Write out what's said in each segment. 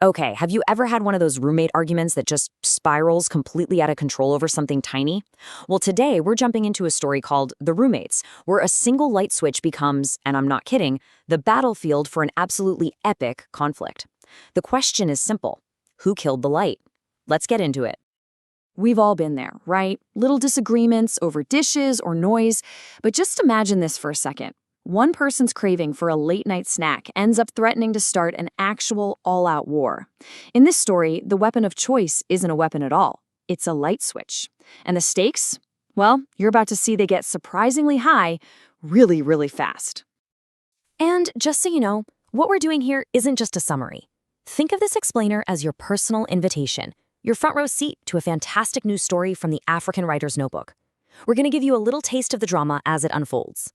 Okay, have you ever had one of those roommate arguments that just spirals completely out of control over something tiny? Well, today we're jumping into a story called The Roommates, where a single light switch becomes, and I'm not kidding, the battlefield for an absolutely epic conflict. The question is simple. Who killed the light? Let's get into it. We've all been there, right? Little disagreements over dishes or noise, but just imagine this for a second. One person's craving for a late-night snack ends up threatening to start an actual all-out war. In this story, the weapon of choice isn't a weapon at all. It's a light switch. And the stakes? Well, you're about to see they get surprisingly high really, really fast. And just so you know, what we're doing here isn't just a summary. Think of this explainer as your personal invitation, your front row seat to a fantastic new story from the African writer's notebook. We're going to give you a little taste of the drama as it unfolds.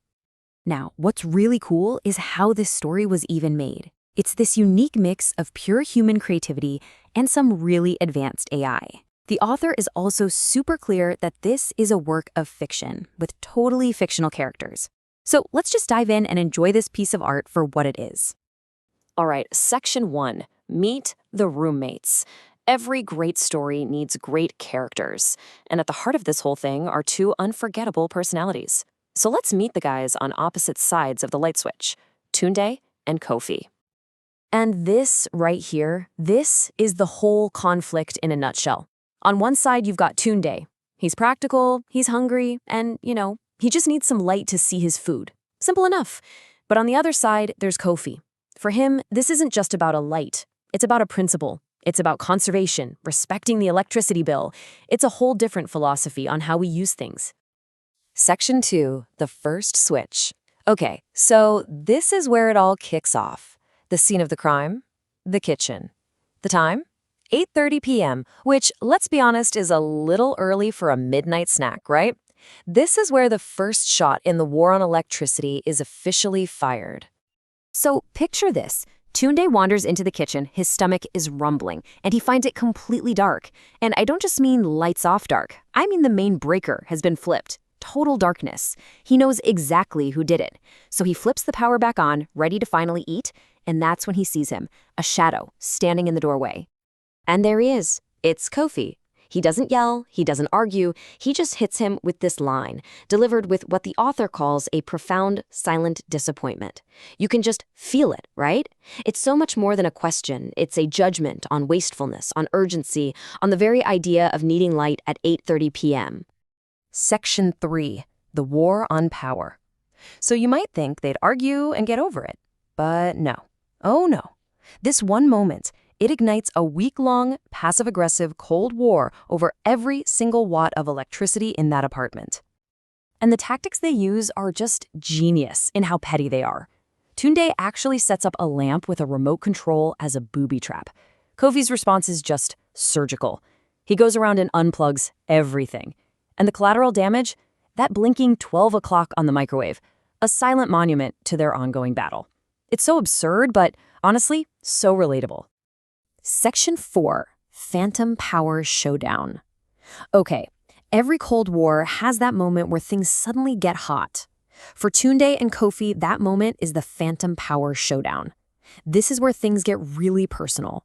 Now, what's really cool is how this story was even made. It's this unique mix of pure human creativity and some really advanced AI. The author is also super clear that this is a work of fiction with totally fictional characters. So let's just dive in and enjoy this piece of art for what it is. All right, Section 1, Meet the Roommates. Every great story needs great characters, and at the heart of this whole thing are two unforgettable personalities. So let's meet the guys on opposite sides of the light switch, Tunde and Kofi. And this right here, this is the whole conflict in a nutshell. On one side, you've got Tunde. He's practical, he's hungry, and, he just needs some light to see his food. Simple enough. But on the other side, there's Kofi. For him, this isn't just about a light. It's about a principle. It's about conservation, respecting the electricity bill. It's a whole different philosophy on how we use things. Section 2, the first switch. Okay, so this is where it all kicks off. The scene of the crime, the kitchen. The time? 8:30 p.m., which, let's be honest, is a little early for a midnight snack, right? This is where the first shot in the war on electricity is officially fired. So picture this. Tunde wanders into the kitchen, his stomach is rumbling, and he finds it completely dark. And I don't just mean lights off dark. I mean the main breaker has been flipped. Total darkness. He knows exactly who did it. So he flips the power back on, ready to finally eat, and that's when he sees him, a shadow, standing in the doorway. And there he is. It's Kofi. He doesn't yell, he doesn't argue, he just hits him with this line, delivered with what the author calls a profound, silent disappointment. You can just feel it, right? It's so much more than a question. It's a judgment on wastefulness, on urgency, on the very idea of needing light at 8:30 p.m. Section 3, the war on power. So you might think they'd argue and get over it, but no. Oh no. This one moment, it ignites a week-long, passive-aggressive Cold War over every single watt of electricity in that apartment. And the tactics they use are just genius in how petty they are. Tunde actually sets up a lamp with a remote control as a booby trap. Kofi's response is just surgical. He goes around and unplugs everything. And the collateral damage? That blinking 12 o'clock on the microwave. A silent monument to their ongoing battle. It's so absurd, but honestly, so relatable. Section 4, Phantom Power Showdown. Okay, every Cold War has that moment where things suddenly get hot. For Tunde and Kofi, that moment is the Phantom Power Showdown. This is where things get really personal.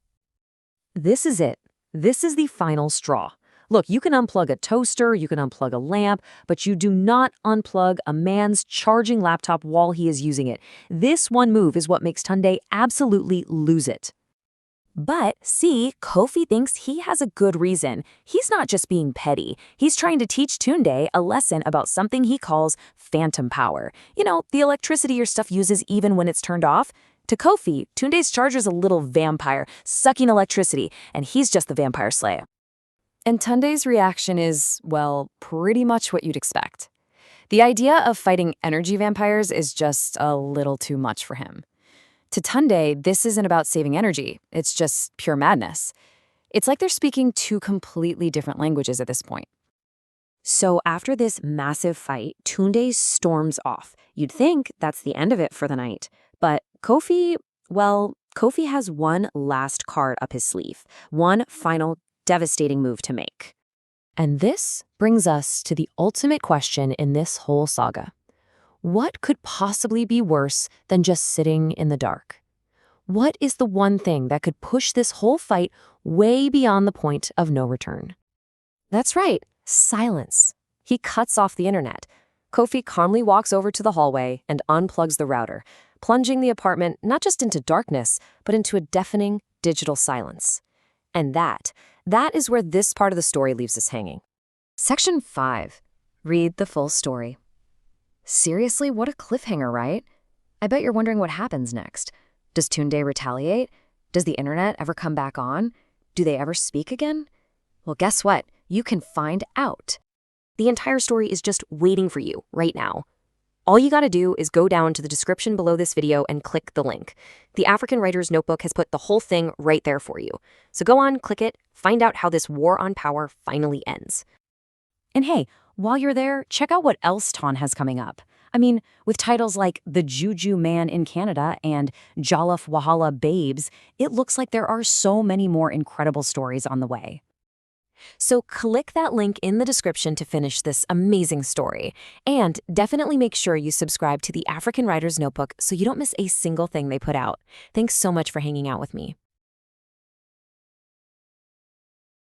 This is it. This is the final straw. Look, you can unplug a toaster, you can unplug a lamp, but you do not unplug a man's charging laptop while he is using it. This one move is what makes Tunde absolutely lose it. But, see, Kofi thinks he has a good reason. He's not just being petty. He's trying to teach Tunde a lesson about something he calls phantom power. The electricity your stuff uses even when it's turned off. To Kofi, Tunde's charger's a little vampire, sucking electricity, and he's just the vampire slayer. And Tunde's reaction is, well, pretty much what you'd expect. The idea of fighting energy vampires is just a little too much for him. To Tunde, this isn't about saving energy. It's just pure madness. It's like they're speaking two completely different languages at this point. So after this massive fight, Tunde storms off. You'd think that's the end of it for the night. But Kofi has one last card up his sleeve. One final devastating move to make. And this brings us to the ultimate question in this whole saga. What could possibly be worse than just sitting in the dark? What is the one thing that could push this whole fight way beyond the point of no return? That's right, silence. He cuts off the internet. Kofi calmly walks over to the hallway and unplugs the router, plunging the apartment not just into darkness, but into a deafening digital silence. And that is where this part of the story leaves us hanging. Section 5. Read the full story. Seriously, what a cliffhanger, right? I bet you're wondering what happens next. Does Tunde retaliate? Does the internet ever come back on? Do they ever speak again? Well, guess what? You can find out. The entire story is just waiting for you right now. All you gotta do is go down to the description below this video and click the link. The African Writer's Notebook has put the whole thing right there for you. So go on, click it, find out how this war on power finally ends. And hey, while you're there, check out what else Ton has coming up. I mean, with titles like The Juju Man in Canada and Jolliffe Wahala Babes, it looks like there are so many more incredible stories on the way. So click that link in the description to finish this amazing story. And definitely make sure you subscribe to the African Writer's Notebook so you don't miss a single thing they put out. Thanks so much for hanging out with me.